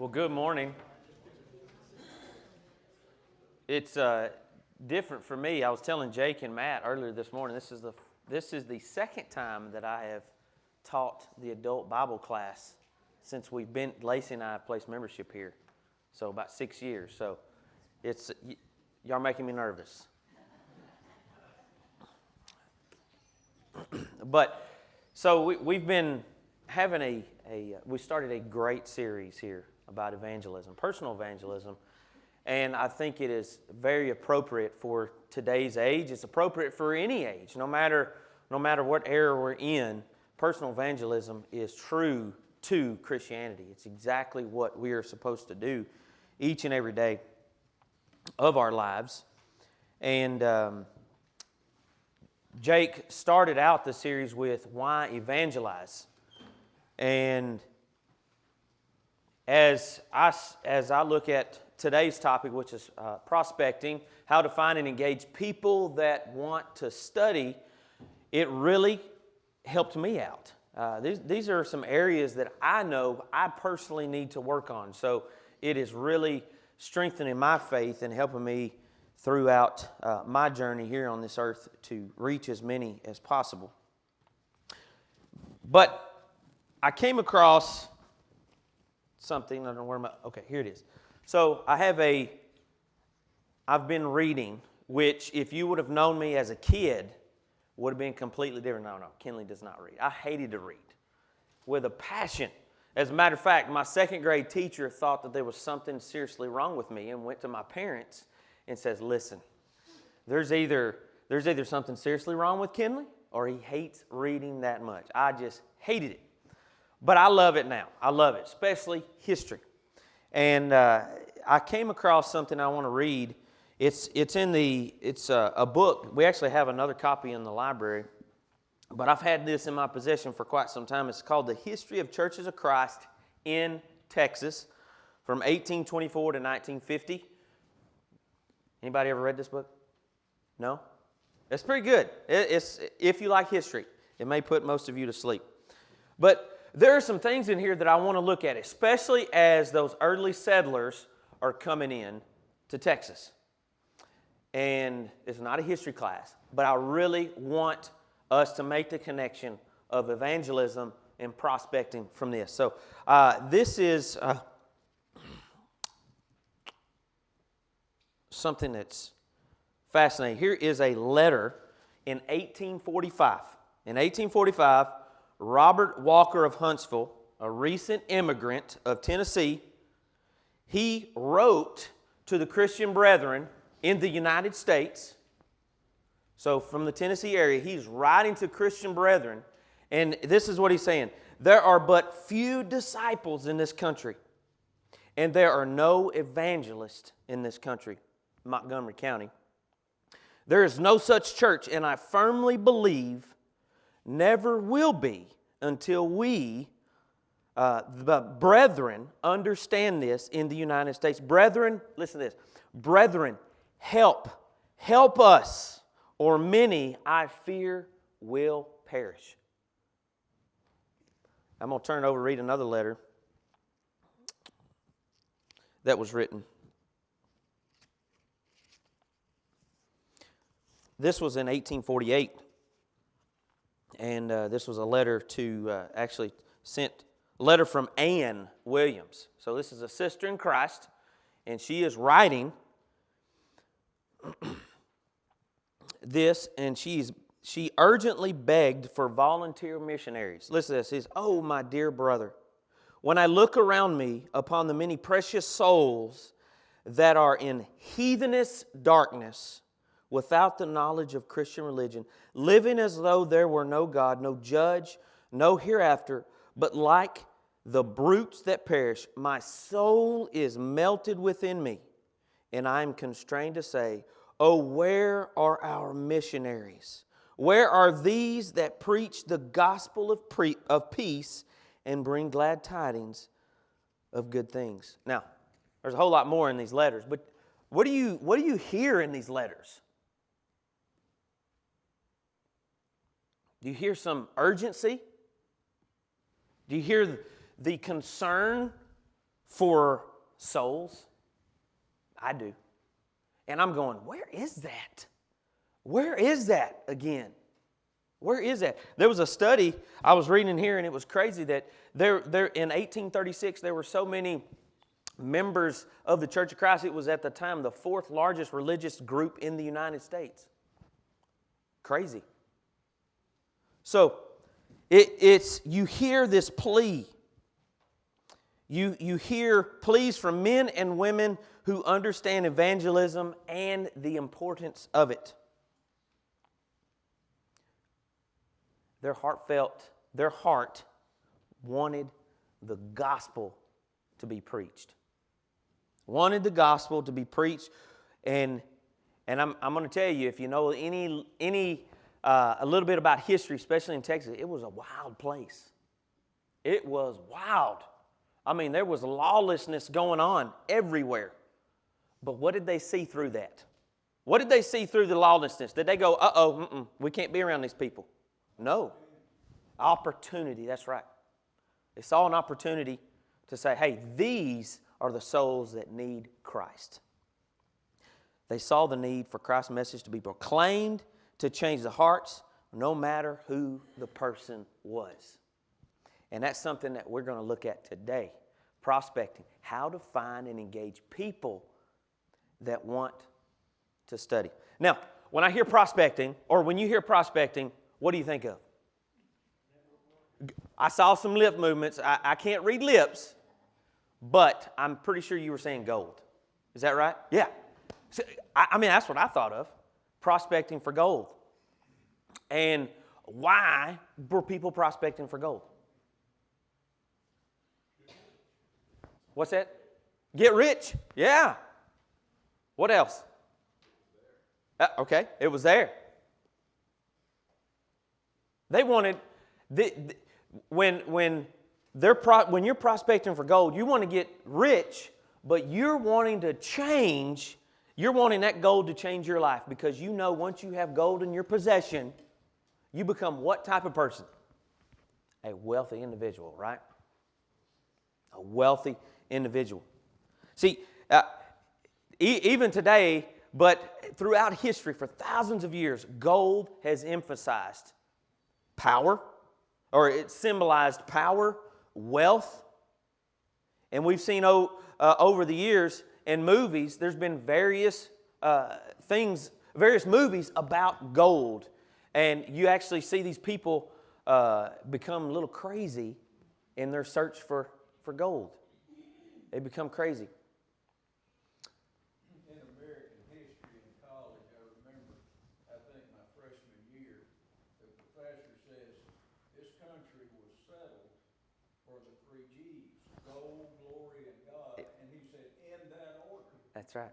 Well, good morning. It's different for me. I was telling Jake and Matt earlier this morning. This is the second time that I have taught the adult Bible class since Lacey and I have placed membership here. So about 6 years. So y'all making me nervous. But so we've been having we started a great series here about evangelism, personal evangelism, and I think it is very appropriate for today's age. It's appropriate for any age, no matter what era we're in. Personal evangelism is true to Christianity. It's exactly what we are supposed to do each and every day of our lives. And Jake started out the series with why evangelize. And as I look at today's topic, which is prospecting, how to find and engage people that want to study, it really helped me out. These are some areas that I know I personally need to work on. So it is really strengthening my faith and helping me throughout my journey here on this earth to reach as many as possible. But I came across something, I don't know where okay, here it is. So I've been reading, which if you would have known me as a kid, would have been completely different. No, Kinley does not read. I hated to read with a passion. As a matter of fact, my second grade teacher thought that there was something seriously wrong with me and went to my parents and says, listen, there's either something seriously wrong with Kinley or he hates reading that much. I just hated it. But I love it now. I love it, especially history. And I came across something I want to read. It's a book. We actually have another copy in the library, but I've had this in my possession for quite some time. It's called The History of Churches of Christ in Texas from 1824 to 1950. Anybody ever read this book? No? It's pretty good. It's if you like history. It may put most of you to sleep. But there are some things in here that I want to look at, especially as those early settlers are coming in to Texas. And it's not a history class, but I really want us to make the connection of evangelism and prospecting from this. So this is something that's fascinating. Here is a letter in 1845. In 1845, Robert Walker of Huntsville, a recent immigrant of Tennessee, he wrote to the Christian brethren in the United States. So from the Tennessee area, he's writing to Christian brethren, and this is what he's saying. There are but few disciples in this country, and there are no evangelists in this country, Montgomery County. There is no such church, and I firmly believe never will be until we, the brethren, understand this in the United States. Brethren, listen to this. Brethren, help us, or many, I fear, will perish. I'm going to turn over and read another letter that was written. This was in 1848. And this was a letter letter from Anne Williams. So this is a sister in Christ, and she is writing this, and she urgently begged for volunteer missionaries. Listen to this. It says, "Oh, my dear brother, when I look around me upon the many precious souls that are in heathenish darkness, without the knowledge of Christian religion, living as though there were no God, no judge, no hereafter, but like the brutes that perish, my soul is melted within me, and I am constrained to say, oh, where are our missionaries? Where are these that preach the gospel of peace and bring glad tidings of good things?" Now, there's a whole lot more in these letters, but what do you hear in these letters? Do you hear some urgency? Do you hear the concern for souls. I do. And I'm going, where is that? Where is that again? Where is that? There was a study I was reading here, and it was crazy that there in 1836 there were so many members of the Church of Christ. It was at the time the fourth largest religious group in the United States. Crazy. So it's you hear this plea. You hear pleas from men and women who understand evangelism and the importance of it. Their heart wanted the gospel to be preached. Wanted the gospel to be preached, and I'm going to tell you, if you know a little bit about history, especially in Texas, it was a wild place. It was wild. I mean, there was lawlessness going on everywhere. But what did they see through that? What did they see through the lawlessness? Did they go, we can't be around these people? No. Opportunity, that's right. They saw an opportunity to say, hey, these are the souls that need Christ. They saw the need for Christ's message to be proclaimed, to change the hearts, no matter who the person was. And that's something that we're going to look at today. Prospecting, how to find and engage people that want to study. Now, when I hear prospecting, or when you hear prospecting, what do you think of? I saw some lip movements. I can't read lips, but I'm pretty sure you were saying gold. Is that right? Yeah. So, I mean, that's what I thought of. Prospecting for gold. And why were people prospecting for gold? What's that? Get rich. Yeah. What else? Okay, it was there. They wanted, when you're prospecting for gold, you want to get rich, but you're wanting to change. You're wanting that gold to change your life, because you know once you have gold in your possession, you become what type of person? A wealthy individual, right? A wealthy individual. See, even today, but throughout history, for thousands of years, gold has emphasized power, or it symbolized power, wealth. And we've seen over the years in movies, there's been various movies about gold. And you actually see these people become a little crazy in their search for gold. They become crazy. In American history in college, I remember, I think my freshman year, the professor says, this country was settled for the 3 G's, gold, glory, and God. And he said, in that order. That's right.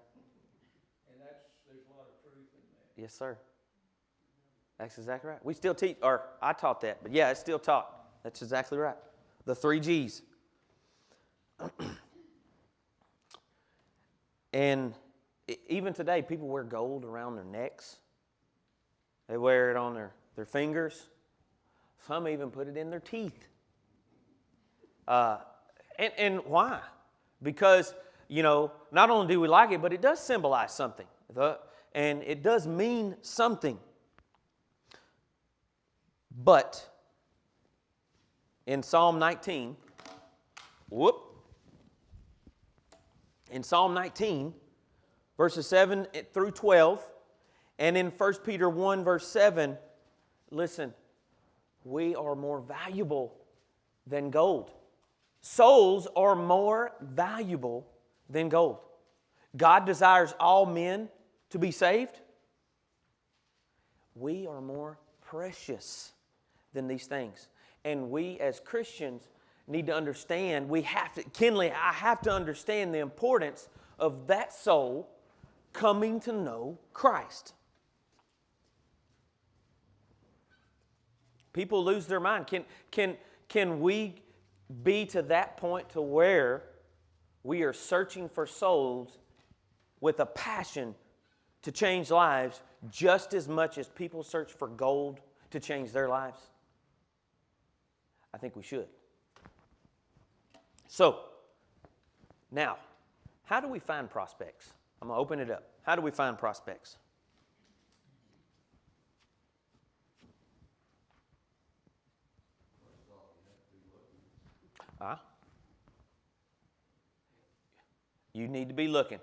And there's a lot of truth in that. Yes, sir. That's exactly right. We still teach, or I taught that, but yeah, it's still taught. That's exactly right. The 3 G's. And even today, people wear gold around their necks. They wear it on their fingers. Some even put it in their teeth. And why? Because, not only do we like it, but it does symbolize something. And it does mean something. But in Psalm 19, in Psalm 19, verses 7 through 12, and in 1 Peter 1, verse 7, listen, we are more valuable than gold. Souls are more valuable than gold. God desires all men to be saved. We are more precious than these things. And we as Christians need to understand, I have to understand the importance of that soul coming to know Christ. People lose their mind. Can we be to that point to where we are searching for souls with a passion to change lives just as much as people search for gold to change their lives? I think we should. So, Now, how do we find prospects? I'm going to open it up. How do we find prospects? You need to be looking.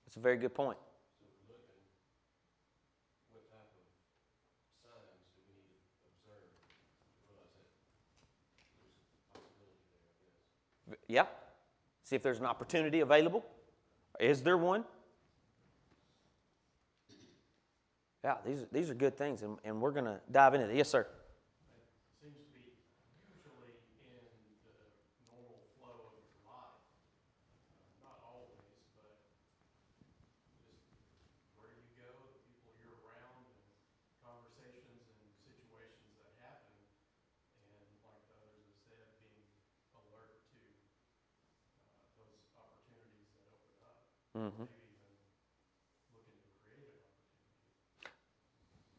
That's a very good point. So if we're looking, what type of signs do we need to observe to realize that there's a possibility there, I guess? Yeah. See if there's an opportunity available. Is there one? Yeah, these are good things, and we're going to dive into it. Yes, sir. It seems to be usually in the normal flow of life. Not always, but just where you go, the people you're around, and conversations and situations that happen. And like the others have said, being alert to those opportunities that open up. Mm-hmm. Maybe even looking to create an opportunity.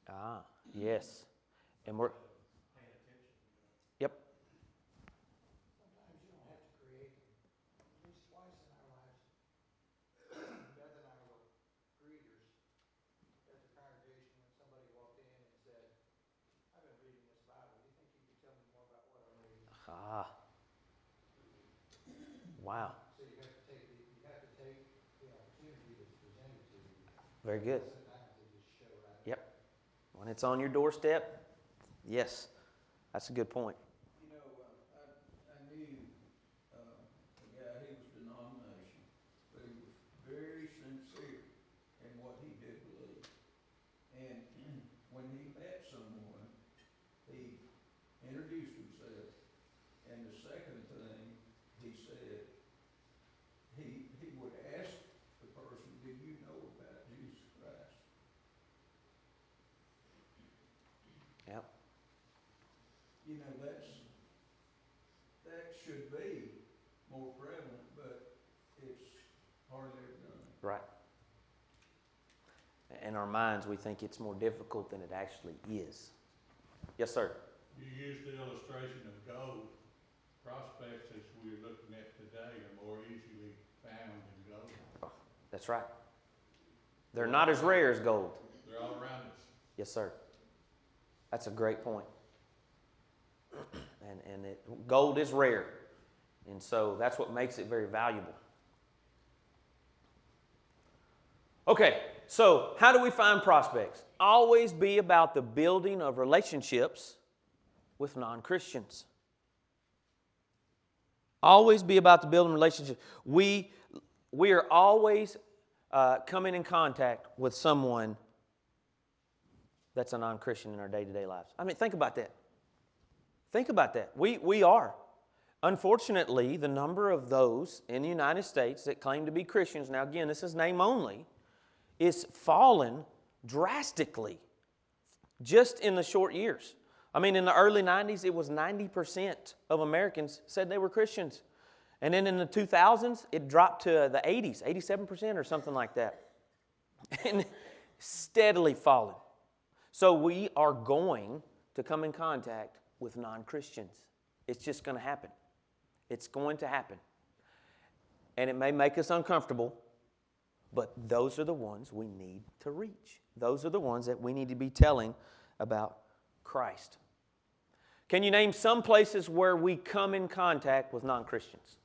Ah, yes. And we're, Paying attention, yep. Sometimes you don't have to create them. At least twice in our lives, Beth and I were greeters at the congregation when somebody walked in and said, "I've been reading this Bible. Do you think you could tell me more about what I'm reading?" Ah. Wow. So you have to take the opportunity that's presented to you. Very good. Sometimes they just show right up. Yep. When it's on your doorstep, yes. That's a good point. You know, I knew a guy, he was denomination, but he was very sincere in what he did believe. And when he met someone, he introduced himself, and the second thing he said, he would ask the person, "Do you know about Jesus Christ?" Yep. You know, that should be more prevalent, but it's hardly ever done. Right. In our minds, we think it's more difficult than it actually is. Yes, sir. You used the illustration of gold. Prospects, as we're looking at today, are more easily found than gold. That's right. They're not as rare as gold. They're all around us. Yes, sir. That's a great point. Gold is rare. And so that's what makes it very valuable. Okay, so how do we find prospects? Always be about the building of relationships with non-Christians. Always be about the building relationships. We are always coming in contact with someone that's a non-Christian in our day-to-day lives. I mean, think about that. Think about that. We are. Unfortunately, the number of those in the United States that claim to be Christians, now again, this is name only, is fallen drastically just in the short years. I mean, in the early 90s, it was 90% of Americans said they were Christians. And then in the 2000s, it dropped to the 80s, 87% or something like that. And steadily falling. So we are going to come in contact with non-Christians. It's just going to happen. It's going to happen. And it may make us uncomfortable, but those are the ones we need to reach. Those are the ones that we need to be telling about Christ. Can you name some places where we come in contact with non-Christians?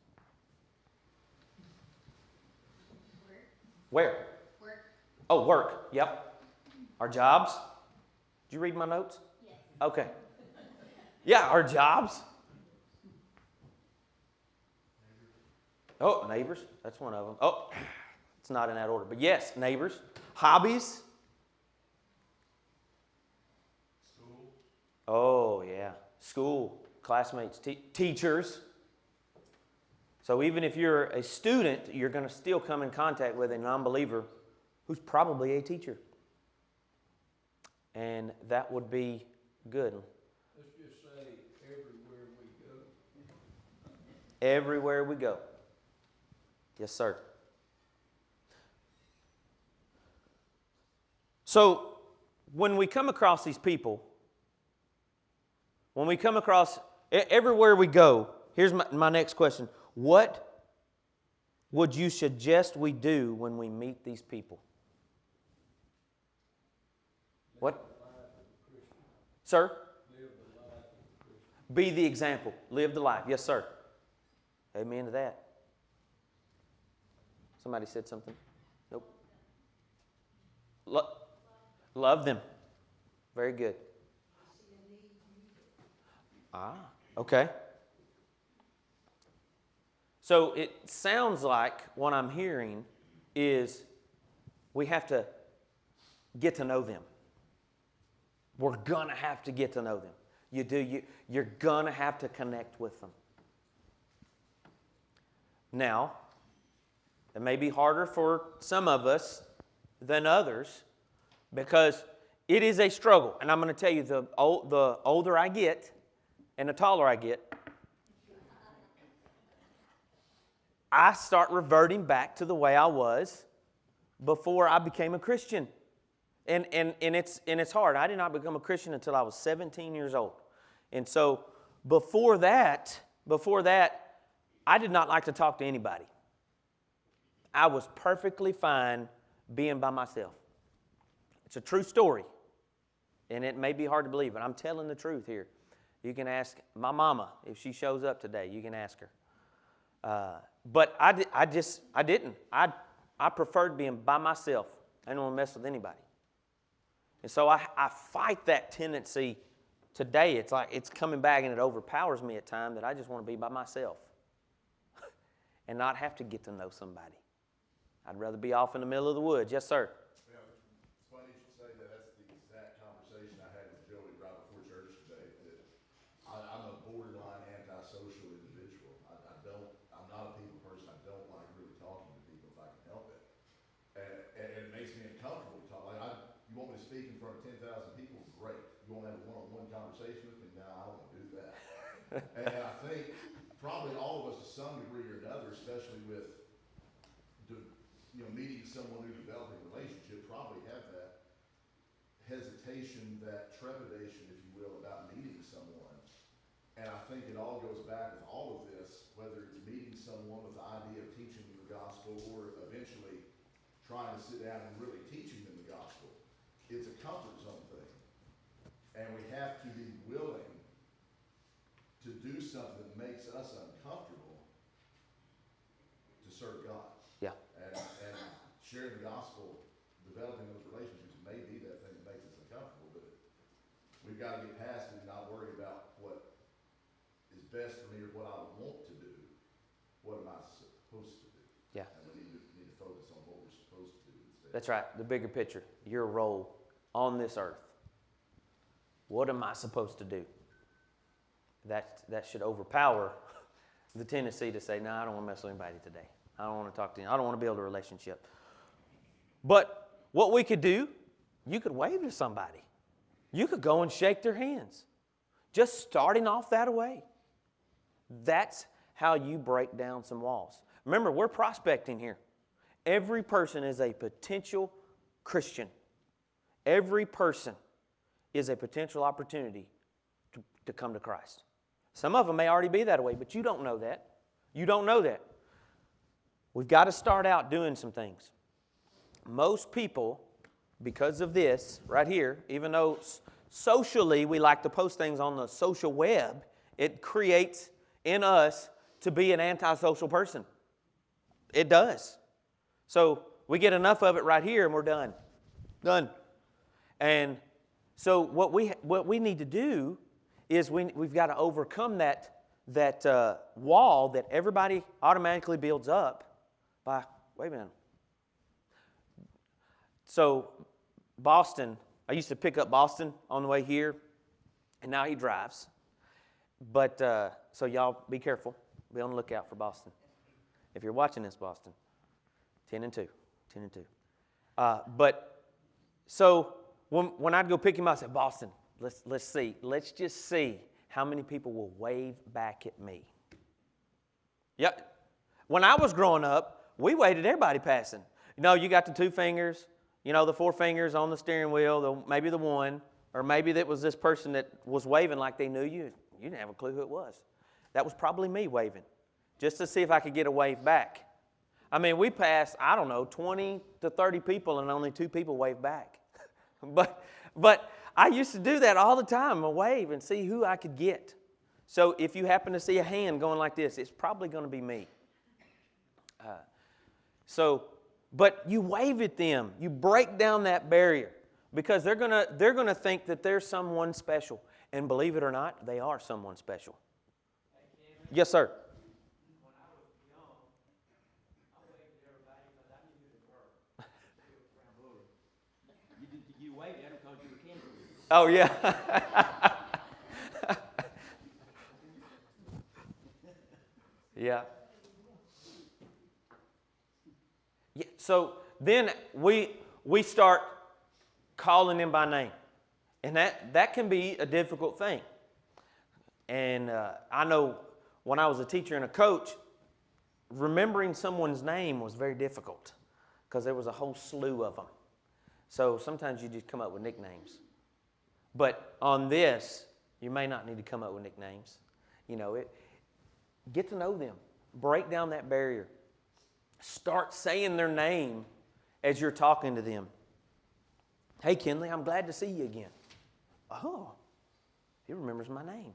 Where? Work. Oh, work. Yep. Our jobs. Did you read my notes? Yes. Okay. Yeah, our jobs. Oh, neighbors. That's one of them. Oh, it's not in that order. But yes, neighbors. Hobbies. School. Oh, yeah. School, classmates, teachers. So even if you're a student, you're going to still come in contact with a non-believer who's probably a teacher. And that would be good. Let's just say everywhere we go. Everywhere we go. Yes, sir. So when we come across these people, when we come across everywhere we go, here's my next question. What would you suggest we do when we meet these people? What? Sir? Be the example. Live the life. Yes, sir. Amen to that. Somebody said something? Nope. Love them. Very good. Okay. So it sounds like what I'm hearing is we have to get to know them. We're going to have to get to know them. You're going to have to connect with them. Now, it may be harder for some of us than others because it is a struggle. And I'm going to tell you, the older I get and the taller I get, I start reverting back to the way I was before I became a Christian. And it's hard. I did not become a Christian until I was 17 years old. And so before that, I did not like to talk to anybody. I was perfectly fine being by myself. It's a true story. And it may be hard to believe, but I'm telling the truth here. You can ask my mama if she shows up today. You can ask her. But I didn't. I preferred being by myself. I didn't want to mess with anybody. And so I fight that tendency today. It's like it's coming back and it overpowers me at times that I just want to be by myself and not have to get to know somebody. I'd rather be off in the middle of the woods. Yes, sir. Yeah, it's funny you should say that. That's the exact conversation I had with Joey right before church today. That I'm a borderline antisocial individual. I'm not a people person. I don't like really talking to people if I can help it. And it makes me uncomfortable to talk. You want me to speak in front of 10,000 people? Great. You want to have a one-on-one conversation with me? No, I don't want to do that. And I think probably all of us to some degree or another, especially with meeting someone who's developing a relationship, probably have that hesitation, that trepidation, if you will, about meeting someone. And I think it all goes back with all of this, whether it's meeting someone with the idea of teaching them the gospel or eventually trying to sit down and really teaching them the gospel. It's a comfort zone thing. And we have to be willing to do something that makes us uncomfortable to serve God. Yeah. And sharing the gospel, developing those relationships may be that thing that makes us uncomfortable, but we've got to get past it and not worry about what is best for me or what I want to do. What am I supposed to do? Yeah. And we need to focus on what we're supposed to do instead. That's right. The bigger picture. Your role on this earth. What am I supposed to do? That should overpower the tendency to say, no, I don't want to mess with anybody today. I don't want to talk to you. I don't want to build a relationship. But what we could do, you could wave to somebody. You could go and shake their hands. Just starting off that way. That's how you break down some walls. Remember, we're prospecting here. Every person is a potential Christian. Every person is a potential opportunity to come to Christ. Some of them may already be that way, but you don't know that. You don't know that. We've got to start out doing some things. Most people, because of this right here, even though socially we like to post things on the social web, it creates in us to be an antisocial person. It does. So we get enough of it right here and we're done. Done. And so what we need to do is we've got to overcome that wall that everybody automatically builds up by, wait a minute. So Boston, I used to pick up Boston on the way here, and now he drives. But, so y'all be careful. Be on the lookout for Boston. If you're watching this, Boston, 10-2. But, so when I'd go pick him up, I said, Boston, let's see. Let's just see how many people will wave back at me. Yep. When I was growing up, we waved at everybody passing. You got the two fingers, the four fingers on the steering wheel, maybe the one, or maybe that was this person that was waving like they knew you. You didn't have a clue who it was. That was probably me waving, just to see if I could get a wave back. I mean, we passed, I don't know, 20 to 30 people and only 2 people waved back. but I used to do that all the time, a wave and see who I could get. So if you happen to see a hand going like this, it's probably going to be me. But you wave at them. You break down that barrier because they're gonna think that there's someone special. And believe it or not, they are someone special. Yes, sir. When I was young, I waved at everybody because I knew who they were. You waved at them because you were kin to them. Oh, yeah. Yeah. Yeah. So then we start calling them by name. And that can be a difficult thing. And I know when I was a teacher and a coach, remembering someone's name was very difficult because there was a whole slew of them. So sometimes you just come up with nicknames. But on this, you may not need to come up with nicknames. Get to know them. Break down that barrier. Start saying their name as you're talking to them. Hey, Kinley, I'm glad to see you again. Oh, he remembers my name.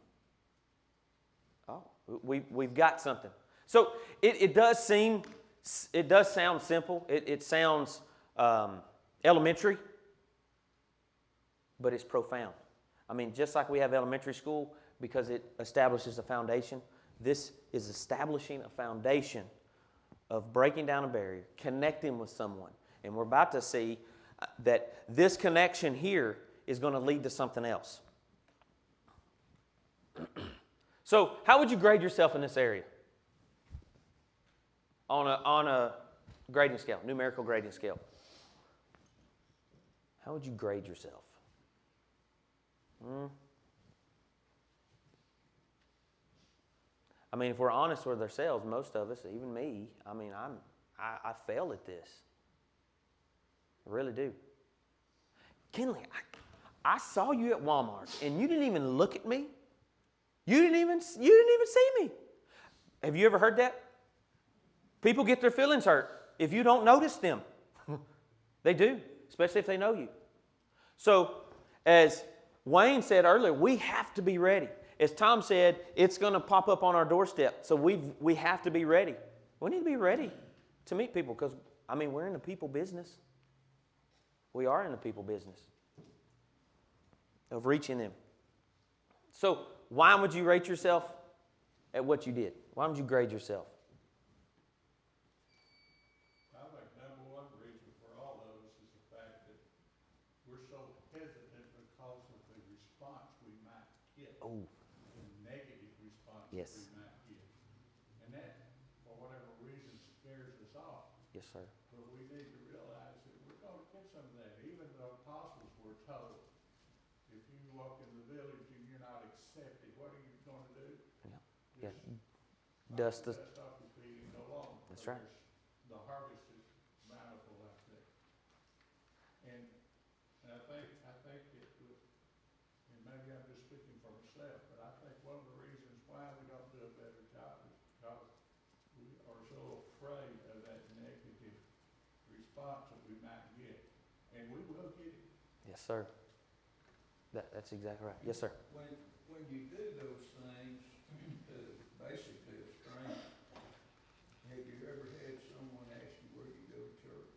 Oh, we've got something. So it does sound simple. It sounds elementary, but it's profound. I mean, just like we have elementary school because it establishes a foundation, this is establishing a foundation of breaking down a barrier, connecting with someone. And we're about to see that this connection here is going to lead to something else. So, how would you grade yourself in this area? On a grading scale, numerical grading scale. How would you grade yourself? I mean, if we're honest with ourselves, most of us, even me, I mean, I fail at this. I really do. Kinley, I saw you at Walmart, and you didn't even look at me. You didn't even see me. Have you ever heard that? People get their feelings hurt if you don't notice them. They do, especially if they know you. So, as Wayne said earlier, we have to be ready. As Tom said, it's going to pop up on our doorstep. So we have to be ready. We need to be ready to meet people because, I mean, we're in the people business. We are in the people business of reaching them. So why would you rate yourself at what you did? Why would you grade yourself? I think number one reason for all those is the fact that we're so hesitant because of the response we might get. Oh. The negative response Yes. we might get. And that, for whatever reason, scares us off. Yes, sir. But we need to realize that we're going to get some of that. Even the apostles were told, if you walk in the village and you're not accepted, what are you going to do? Yeah. Just Dust dust off your feet and go on. That's right. The harvest is bountiful like that. And I think it would, and maybe I'm just speaking for myself, but I think one of the reasons why we don't do a better job is because we are so afraid of that negative response that we might get. And we will get it. Yes, sir. That's exactly right. Yes, sir. When you do those things to basically a stranger, have you ever had someone ask you where you go to church?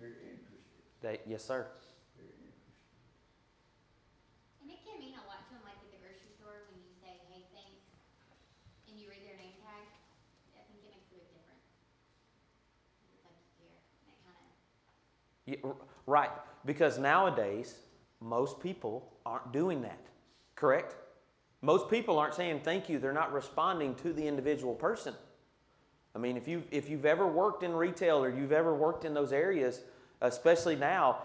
They're interested. Yes, sir. They're interested. And it can mean a lot to them, like at the grocery store, when you say, hey, thanks, and you read their name tag, I think it makes a big difference. It's like you care, and it kind of, Yeah, right. Because nowadays, most people aren't doing that. Correct? Most people aren't saying thank you. They're not responding to the individual person. I mean, if you've ever worked in retail or you've ever worked in those areas, especially now,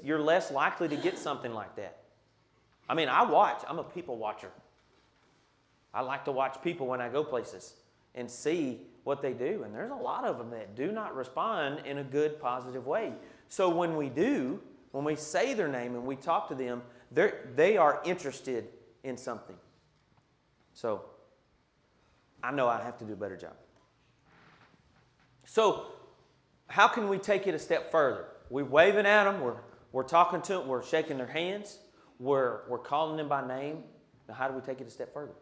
you're less likely to get something like that. I mean, I'm a people watcher. I like to watch people when I go places and see what they do. And there's a lot of them that do not respond in a good, positive way. So when we say their name and we talk to them, they are interested in something. So I know I have to do a better job. So, how can we take it a step further? We're waving at them. We're talking to them. We're shaking their hands. We're calling them by name. Now, how do we take it a step further?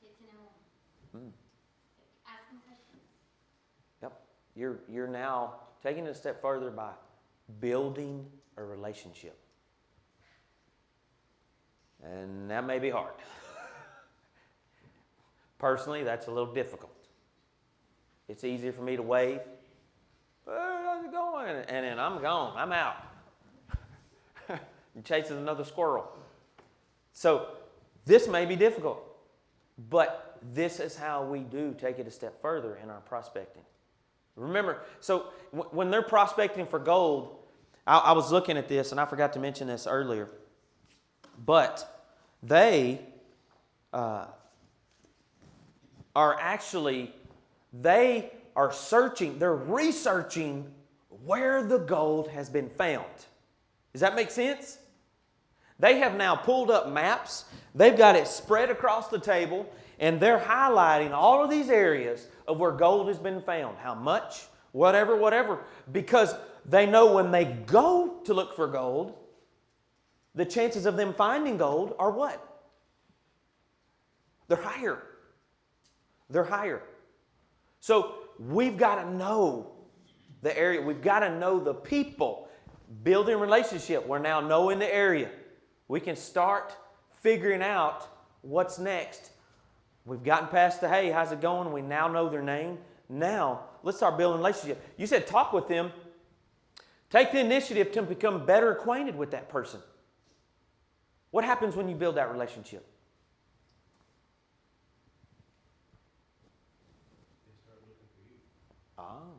Get to know them. Ask them questions. Yep. You're now taking it a step further by building a relationship. And that may be hard. Personally, that's a little difficult. It's easier for me to wave. Hey, how's it going? And then I'm gone. I'm out. You're chasing another squirrel. So this may be difficult. But this is how we do take it a step further in our prospecting. Remember, so when they're prospecting for gold, I was looking at this, and I forgot to mention this earlier, but they are searching, they're researching where the gold has been found. Does that make sense? They have now pulled up maps. They've got it spread across the table, and they're highlighting all of these areas of where gold has been found. How much, whatever. Because they know when they go to look for gold, the chances of them finding gold are what? They're higher. They're higher. So we've got to know the area. We've got to know the people. Building a relationship. We're now knowing the area. We can start figuring out what's next. We've gotten past the, hey, how's it going? We now know their name. Now, let's start building a relationship. You said talk with them. Take the initiative to become better acquainted with that person. What happens when you build that relationship? They start looking for you. Oh,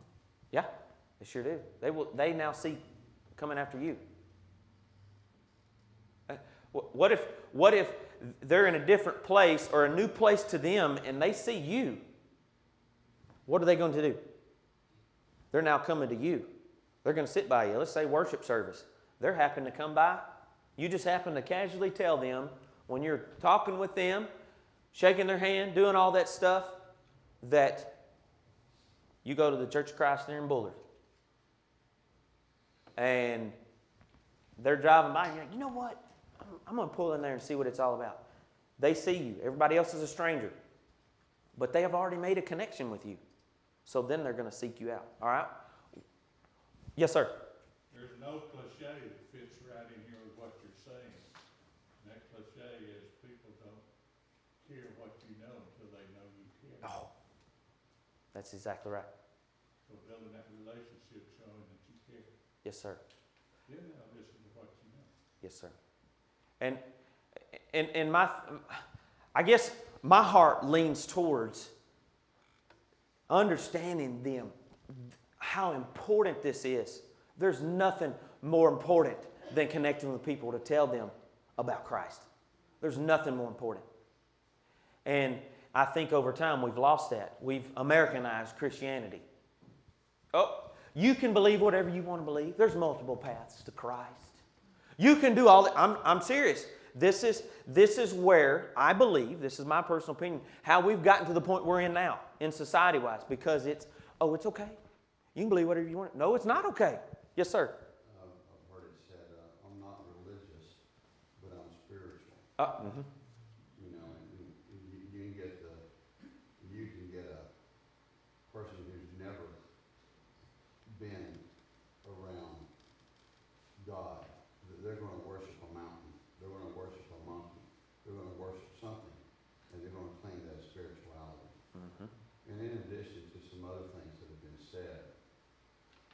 yeah, they sure do. They now see coming after you. What if they're in a different place or a new place to them and they see you? What are they going to do? They're now coming to you. They're going to sit by you. Let's say worship service. They're happen to come by. You just happen to casually tell them when you're talking with them, shaking their hand, doing all that stuff, that you go to the Church of Christ there in Bullard. And they're driving by and you're like, you know what? I'm going to pull in there and see what it's all about. They see you. Everybody else is a stranger. But they have already made a connection with you. So then they're going to seek you out. All right? Yes, sir. There's no cliche that fits right in here with what you're saying. And that cliche is people don't care what you know until they know you care. Oh, that's exactly right. So building that relationship, showing that you care. Yes, sir. Then they'll listen to what you know. Yes, sir. And I guess my heart leans towards understanding them, how important this is. There's nothing more important than connecting with people to tell them about Christ. There's nothing more important. And I think over time we've lost that. We've Americanized Christianity. Oh, you can believe whatever you want to believe. There's multiple paths to Christ. You can do all that. I'm serious. This is where I believe, this is my personal opinion, how we've gotten to the point we're in now, in society-wise, because it's okay. You can believe whatever you want. No, it's not okay. Yes, sir. I've heard it said, I'm not religious, but I'm spiritual. Mm-hmm. You know, and you can get a person who's never been around God. They're going to worship a mountain. They're going to worship a monkey. They're going to worship something, and they're going to claim that spirituality. Mm-hmm. And in addition to some other things that have been said,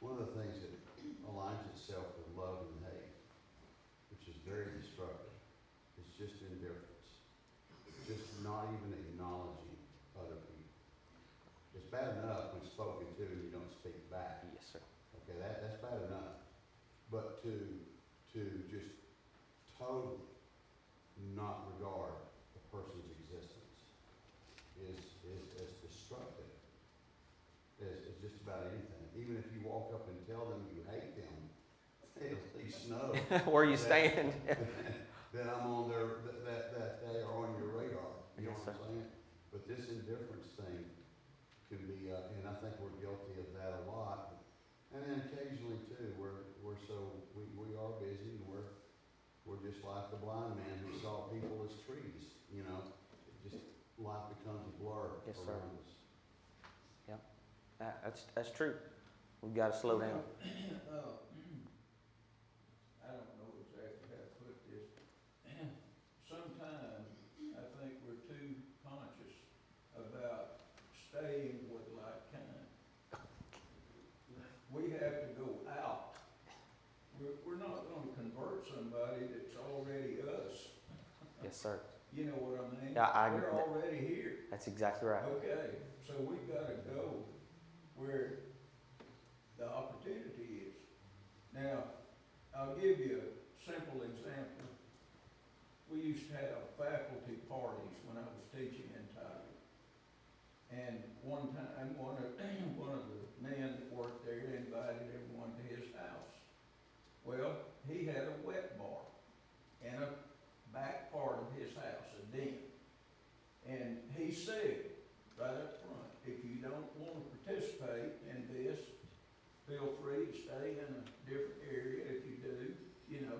one of the things that aligns itself with love and hate, which is very destructive, is just indifference. It's just not even acknowledging other people. It's bad enough when spoken to and you don't speak back. Yes, sir. Okay, that's bad enough. But to just totally not regard the person's existence is as destructive as just about anything. Even if you walk up and tell them you hate them, they at least know Where you stand. that I'm on that they are on your can be, and I think we're guilty of that a lot. And then occasionally too, we are busy, and we're just like the blind man who saw people as trees, you know. It just, life becomes a blur Yes, sir. around us. That's true. We've got to slow down. I don't know exactly how to put this. Sometimes I think we're too conscious about staying with like kind. We have to go out. We're not gonna convert somebody that's already us. Yes, sir. You know what I mean? Yeah, They're already here. That's exactly right. Okay, so we've gotta go where the opportunity is. Now, I'll give you a simple example. We used to have faculty parties when I was teaching in Tyler. And one time, one of the men that worked there invited everyone to his house. Well, he had a wet bar in a back part of his house, a den. And he said, right up front, if you don't want to participate in this, feel free to stay in a different area. If you do, you know,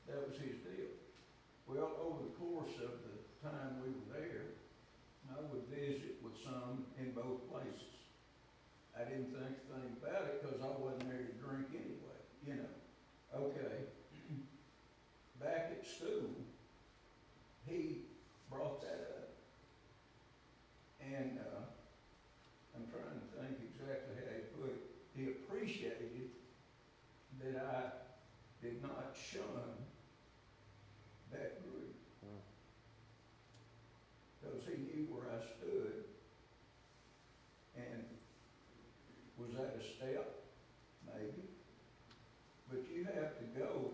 that was his deal. Well, over the course of the time we were there, I would visit with some in both places. I didn't think a thing about it because I wasn't there to drink anyway, you know. Okay, back at school, he brought that up. And I'm trying to think exactly how he put it. He appreciated that I did not shun that group. Because he knew where I stood. And was that a step? Maybe. But you have to go,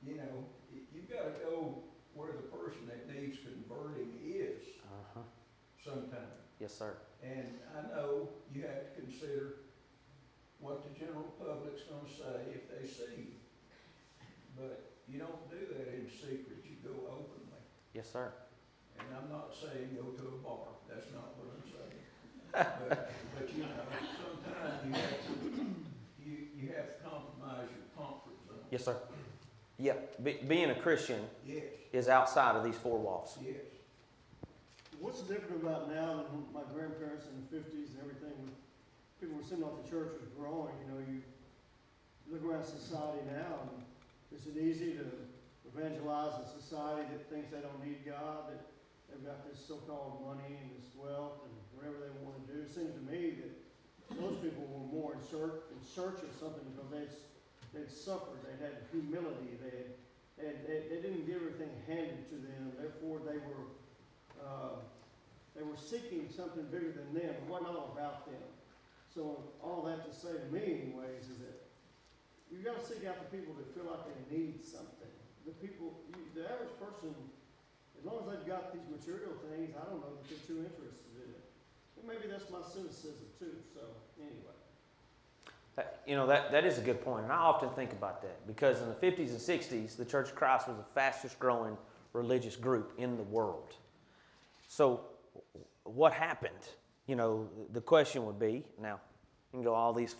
you know, you've got to go where the person that needs converting is sometime. Yes, sir. And I know you have to consider what the general public's gonna say if they see you. But you don't do that in secret, you go openly. Yes, sir. And I'm not saying go to a bar, that's not what I'm saying. But you know, sometimes you have to compromise your comfort zone. Yes, sir. Yeah, being a Christian Yes, is outside of these four walls. yes. What's different about now than my grandparents in the 50s and everything, when people were seeing like the church was growing, you know, you look around society now, and is it easy to evangelize a society that thinks they don't need God, that they've got this so-called money and this wealth and whatever they want to do? It seems to me that those people were more in search of something because they'd suffered, they had humility, they didn't get everything handed to them, therefore they were seeking something bigger than them. It wasn't all about them. So all that to say to me anyways is that you've got to seek out the people that feel like they need something. The average person, as long as they've got these material things, I don't know that they're too interested in it. And maybe that's my cynicism too, so anyway. That is a good point, and I often think about that because in the 50s and 60s, the Church of Christ was the fastest growing religious group in the world. So what happened? You know, the question would be, now, you can go all these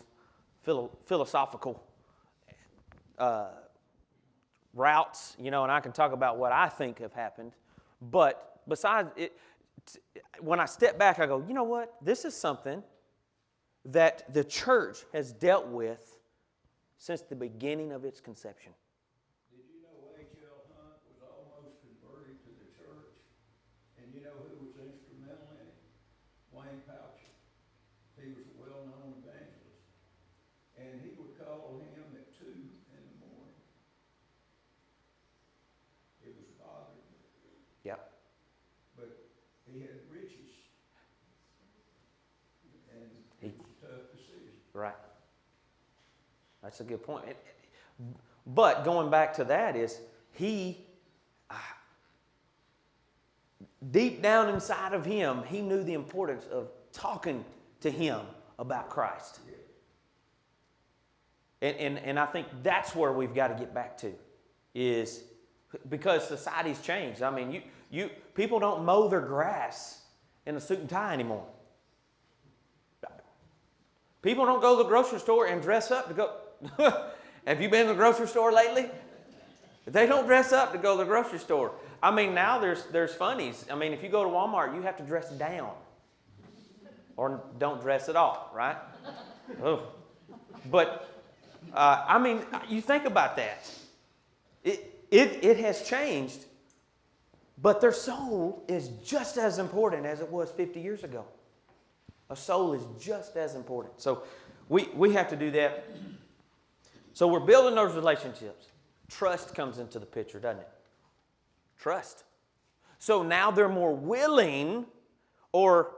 philosophical routes, you know, and I can talk about what I think have happened. But besides it, when I step back, I go, you know what? This is something that the church has dealt with since the beginning of its conception. Did you know H.L. Hunt was almost converted to the church? And you know who was instrumental in it? Wayne Poucher. He was a well-known evangelist. And he would call him at 2 in the morning. It was bothering him. Yep. But he had riches. And it was a tough decision. Right. That's a good point. But going back to that is he, deep down inside of him, he knew the importance of talking to him about Christ. And I think that's where we've got to get back to, is because society's changed. I mean, you people don't mow their grass in a suit and tie anymore. People don't go to the grocery store and dress up to go. Have you been to the grocery store lately? They don't dress up to go to the grocery store. I mean, now there's funnies. I mean, if you go to Walmart, you have to dress down. Or don't dress at all, right? Oh. But, I mean, you think about that. It has changed, but their soul is just as important as it was 50 years ago. A soul is just as important. So we have to do that. So we're building those relationships. Trust comes into the picture, doesn't it? Trust. So now they're more willing, or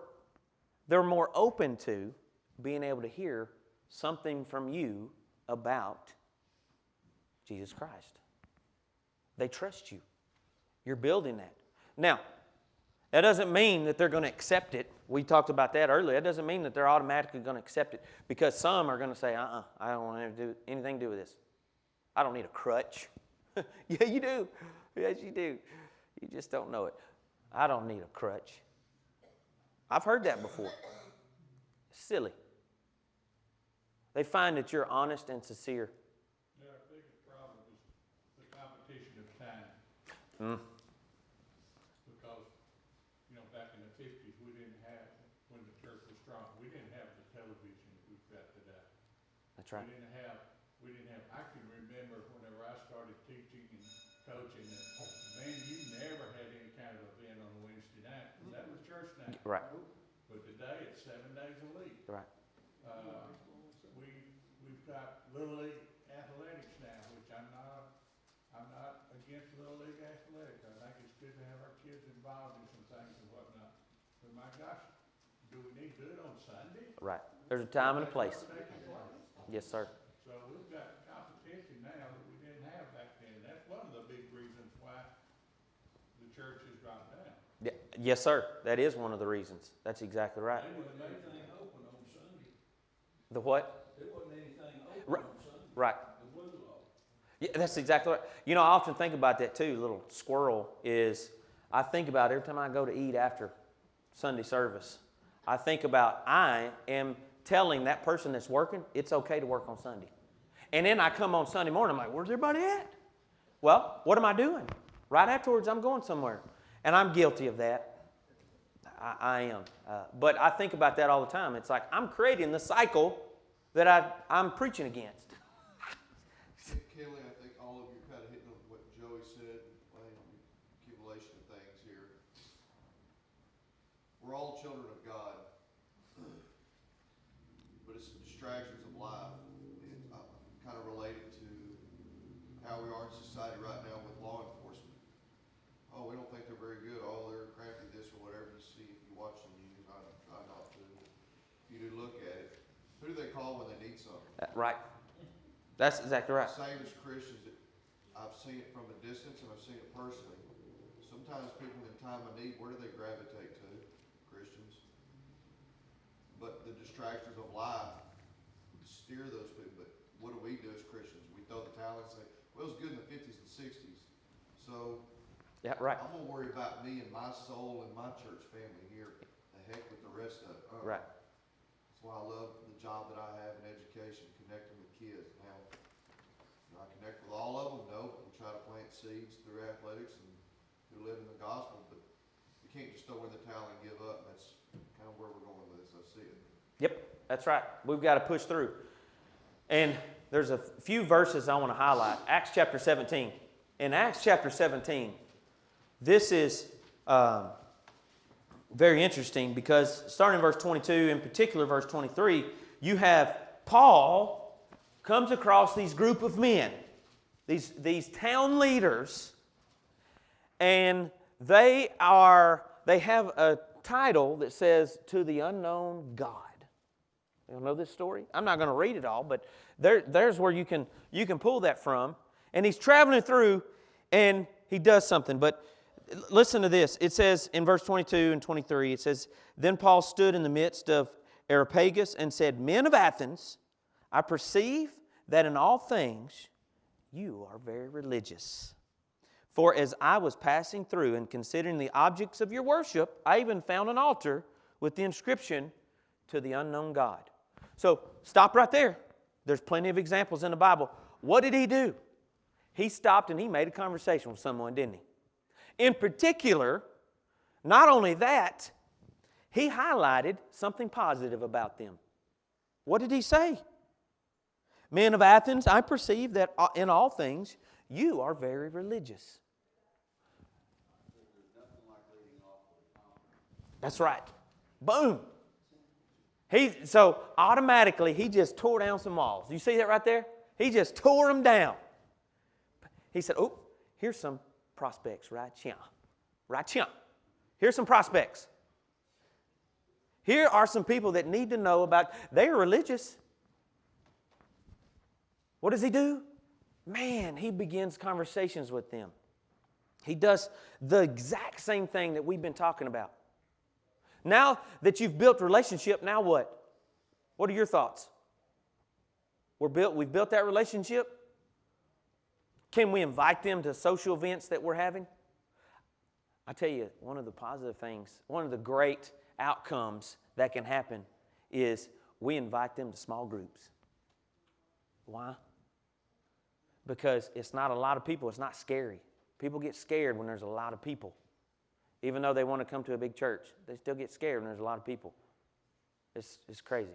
they're more open to being able to hear something from you about Jesus Christ. They trust you. You're building that. Now, that doesn't mean that they're going to accept it. We talked about that earlier. That doesn't mean that they're automatically going to accept it, because some are going to say, I don't want to do anything to do with this. I don't need a crutch. Yeah, you do. Yes, you do. You just don't know it. I don't need a crutch. I've heard that before. Silly. They find that you're honest and sincere. Yeah, our biggest problem is the competition of time. Because, back in the 50s, we didn't have, when the church was strong, we didn't have the television that we've got today. That's right. We didn't have, I can remember whenever I started teaching and coaching, that, man, you never had any kind of event on a Wednesday night. That was church night. Right. But today, it's 7 days a week. Right. We've got Little League athletics now, which I'm not against Little League athletics. I think it's good to have our kids involved in some things and whatnot. But my gosh, do we need to do it on Sunday? Right. There's a time and a place. Yes, sir. So we've got competition now that we didn't have back then. That's one of the big reasons why the church has dropped down. Yeah, yes, sir. That is one of the reasons. That's exactly right. There wasn't anything open on Sunday. The what? There wasn't anything open Right. on Sunday. Right. The blue law. Yeah, that's exactly right. I often think about that too. Little squirrel is, I think about every time I go to eat after Sunday service, I think about I am telling that person that's working, it's okay to work on Sunday. And then I come on Sunday morning, I'm like, where's everybody at? Well, what am I doing? Right afterwards, I'm going somewhere. And I'm guilty of that. I am. But I think about that all the time. It's like I'm creating the cycle that I'm preaching against. Kelly, I think all of you kind of hitting on what Joey said, accumulation of things here. We're all children of God, but it's the distractions of life. It's kind of related to how we are in society right now with law enforcement. Oh, we don't think they're very good. Oh, they're crafty this or whatever you see if you watch the news. I try not to. If you do look at it, who do they call when they need something? Right. That's exactly right. Same as Christians, I've seen it from a distance and I've seen it personally. Sometimes people in time of need, where do they gravitate to? Christians. But the distractions of life steer those people. But what do we do as Christians? We throw the towel and say, well, it was good in the 50s and 60s. So Yeah, right. I'm going to worry about me and my soul and my church family here. The heck with the rest of it. Right. That's why I love the job that I have in education, connecting with kids. Now, do I connect with all of them? No, but we try to plant seeds through athletics and through living the gospel. But you can't just throw in the towel and give up. That's kind of where we're going with this. I see it. Yep, that's right. We've got to push through. And there's a few verses I want to highlight. Acts chapter 17. In Acts chapter 17, this is very interesting because starting in verse 22, in particular verse 23, you have Paul comes across these group of men, these town leaders, and they have a title that says, "To the Unknown God." You know this story? I'm not going to read it all, but there's where you can pull that from. And he's traveling through, and he does something. But listen to this. It says in verse 22 and 23, it says, "Then Paul stood in the midst of Areopagus and said, 'Men of Athens, I perceive that in all things you are very religious. For as I was passing through and considering the objects of your worship, I even found an altar with the inscription, "To the Unknown God."'" So stop right there. There's plenty of examples in the Bible. What did he do? He stopped and he made a conversation with someone, didn't he? In particular, not only that, he highlighted something positive about them. What did he say? Men of Athens, I perceive that in all things you are very religious. That's right. Boom. So automatically he just tore down some walls. You see that right there? He just tore them down. He said, oh, here's some prospects right here. Right here. Here's some prospects. Here are some people that need to know about, they are religious. What does he do? Man, he begins conversations with them. He does the exact same thing that we've been talking about. Now that you've built relationship, now what? What are your thoughts? We've built that relationship. Can we invite them to social events that we're having? I tell you, one of the positive things, one of the great outcomes that can happen is we invite them to small groups. Why? Because it's not a lot of people. It's not scary. People get scared when there's a lot of people. Even though they want to come to a big church, they still get scared when there's a lot of people. It's crazy.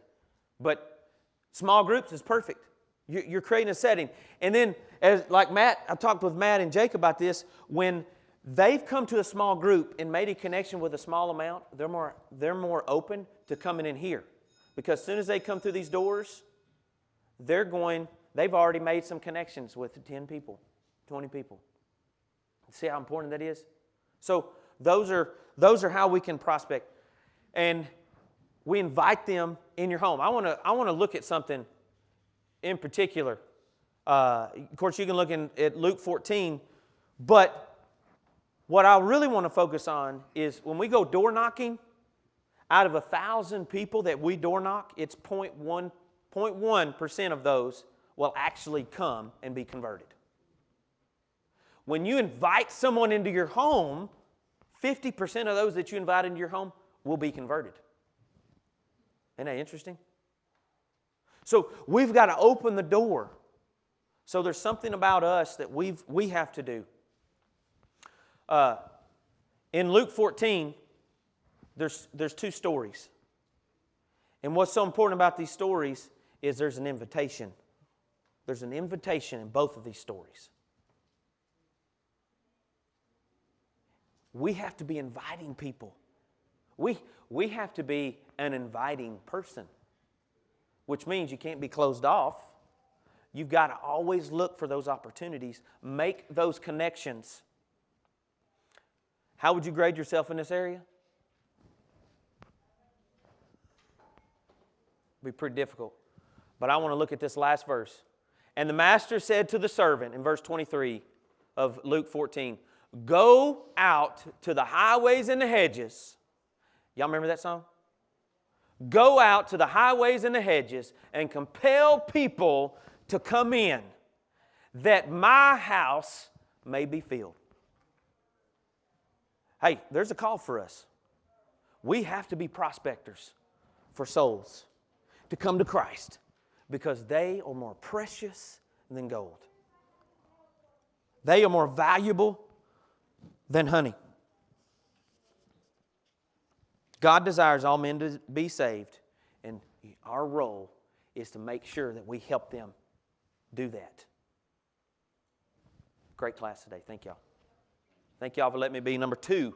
But small groups is perfect. You're creating a setting. And then, like Matt, I talked with Matt and Jake about this, when they've come to a small group and made a connection with a small amount, they're more open to coming in here. Because as soon as they come through these doors, they've already made some connections with 10 people, 20 people. See how important that is? So those are how we can prospect. And we invite them in your home. I want to look at something in particular. Of course, you can look at Luke 14, but what I really want to focus on is when we go door knocking, out of 1,000 people that we door knock, it's 0.1% of those will actually come and be converted. When you invite someone into your home, 50% of those that you invite into your home will be converted. Isn't that interesting? So we've got to open the door. So there's something about us that we have to do. In Luke 14, there's two stories. And what's so important about these stories is there's an invitation. There's an invitation in both of these stories. We have to be inviting people. We have to be an inviting person, which means you can't be closed off. You've got to always look for those opportunities, make those connections. How would you grade yourself in this area? It'd be pretty difficult. But I want to look at this last verse. And the master said to the servant in verse 23 of Luke 14, go out to the highways and the hedges. Y'all remember that song? Go out to the highways and the hedges and compel people to come in, that my house may be filled. Hey, there's a call for us. We have to be prospectors for souls to come to Christ because they are more precious than gold. They are more valuable than honey. God desires all men to be saved, and our role is to make sure that we help them do that. Great class today. Thank y'all. Thank y'all for letting me be number 2